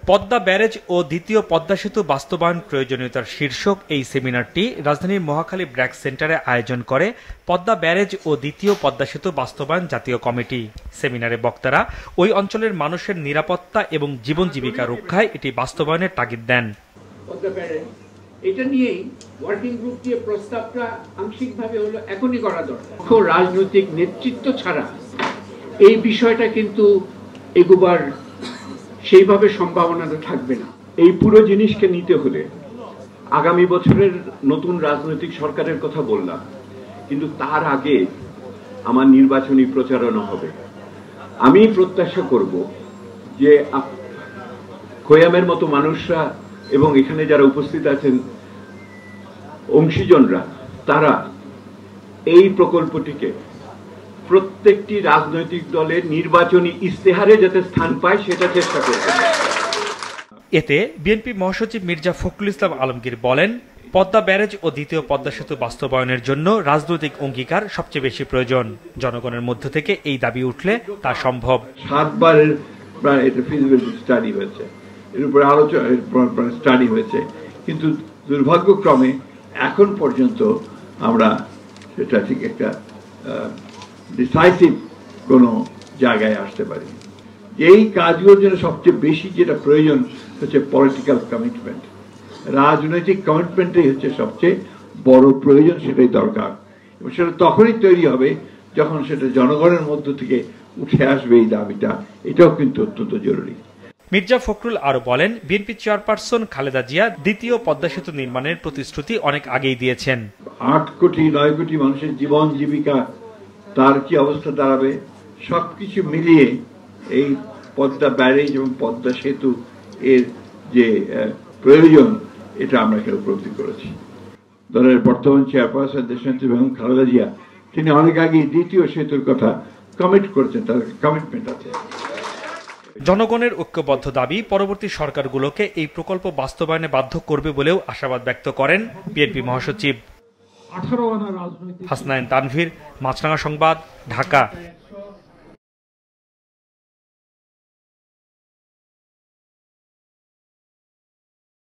Padma barrage ও দ্বিতীয় পদ্মা সেতু বাস্তবায়ন প্রয়োজনীয়তার শীর্ষক এই সেমিনারটি রাজধানীর মহাখালী ব্র্যাক সেন্টারে আয়োজন করে পদ্মা ব্যারেজ ও দ্বিতীয় পদ্মা সেতু বাস্তবায়ন জাতীয় কমিটি। সেমিনারে বক্তারা ওই অঞ্চলের মানুষের নিরাপত্তা এবং জীবন জীবিকা রক্ষায় এটি বাস্তবায়নের তাগিদ দেন। এটা নিয়েই ওয়ার্কিং গ্রুপ দিয়ে প্রস্তাবটা আংশিকভাবে হলো এখনই করা দরকার। রাজনৈতিক নেতৃত্ব ছাড়া এই বিষয়টা কিন্তু এগোবার সেইভাবে সম্ভাবনাটা থাকবে না। এই পুরো জিনিসকে নিতে হলে আগামী বছরের নতুন রাজনৈতিক সরকারের কথা বললাম, কিন্তু তার আগে আমার নির্বাচনী প্রচারণা হবে। আমি প্রত্যাশা করব যে খোয়ামের মতো মানুষরা এবং এখানে যারা উপস্থিত আছেন অংশীজনরা, তারা এই প্রকল্পটিকে প্রত্যেকটি রাজনৈতিক দলের নির্বাচনী ইস্তেহারে যাতে স্থান পায় সেটা চেষ্টা করবে। এতে বিএনপি মহাসচিব মির্জা ফখরুল ইসলাম আলমগীর বলেন, পদ্মা ব্যারেজ ও দ্বিতীয় পদ্মা সেতু বাস্তবায়নের জন্য রাজনৈতিক অঙ্গীকার সবচেয়ে বেশি প্রয়োজন। জনগণের মধ্য থেকে এই দাবি উঠলে তা সম্ভব। 7 বারের প্রায় এটা ফিজিবিলিটি স্টাডি হয়েছে, এর উপরে আলোচনা স্টাডি হয়েছে, কিন্তু দুর্ভাগ্যক্রমে এখন পর্যন্ত আমরা সেটা ঠিক একটা ডিসাইসিভ কোনো জায়গায় আসতে পারি। এই কাজগুলোর জন্য সবচেয়ে বেশি যেটা প্রয়োজন হচ্ছে পলিটিক্যাল কমিটমেন্ট। রাজনৈতিক কমিটমেন্টটাই হচ্ছে সবচেয়ে বড় প্রয়োজন, সেটাই দরকার। এবং সেটা তখনই তৈরি হবে যখন সেটা জনগণের মধ্য থেকে উঠে আসবে এই দাবিটা। এটাও কিন্তু অত্যন্ত জরুরি। মির্জা ফখরুল আরো বলেন, বিএনপি চেয়ারপারসন খালেদা জিয়া দ্বিতীয় পদ্মা সেতু নির্মাণের প্রতিশ্রুতি অনেক আগেই দিয়েছেন। 8 কোটি 9 কোটি মানুষের জীবন জীবিকা তার কি অবস্থা দাঁড়াবে, সবকিছু মিলিয়ে এই পদ্মা ব্যারেজ এবং পদ্মা সেতু এর যে প্রয়োজন এটা আমরা একটা উপলব্ধি করেছি। দলের বর্তমান চেয়ারপারসন দেশনেত্রী বেগম খালেদা জিয়া তিনি অনেক আগে দ্বিতীয় সেতুর কথা কমিট করেছেন, তার কমিটমেন্ট আছে। জনগণের ঐক্যবদ্ধ দাবি পরবর্তী সরকারগুলোকে এই প্রকল্প বাস্তবায়নে বাধ্য করবে বলেও আশাবাদ ব্যক্ত করেন বিএনপি মহাসচিব। হাসনাইন তানভীর, মাছরাঙা সংবাদ, ঢাকা।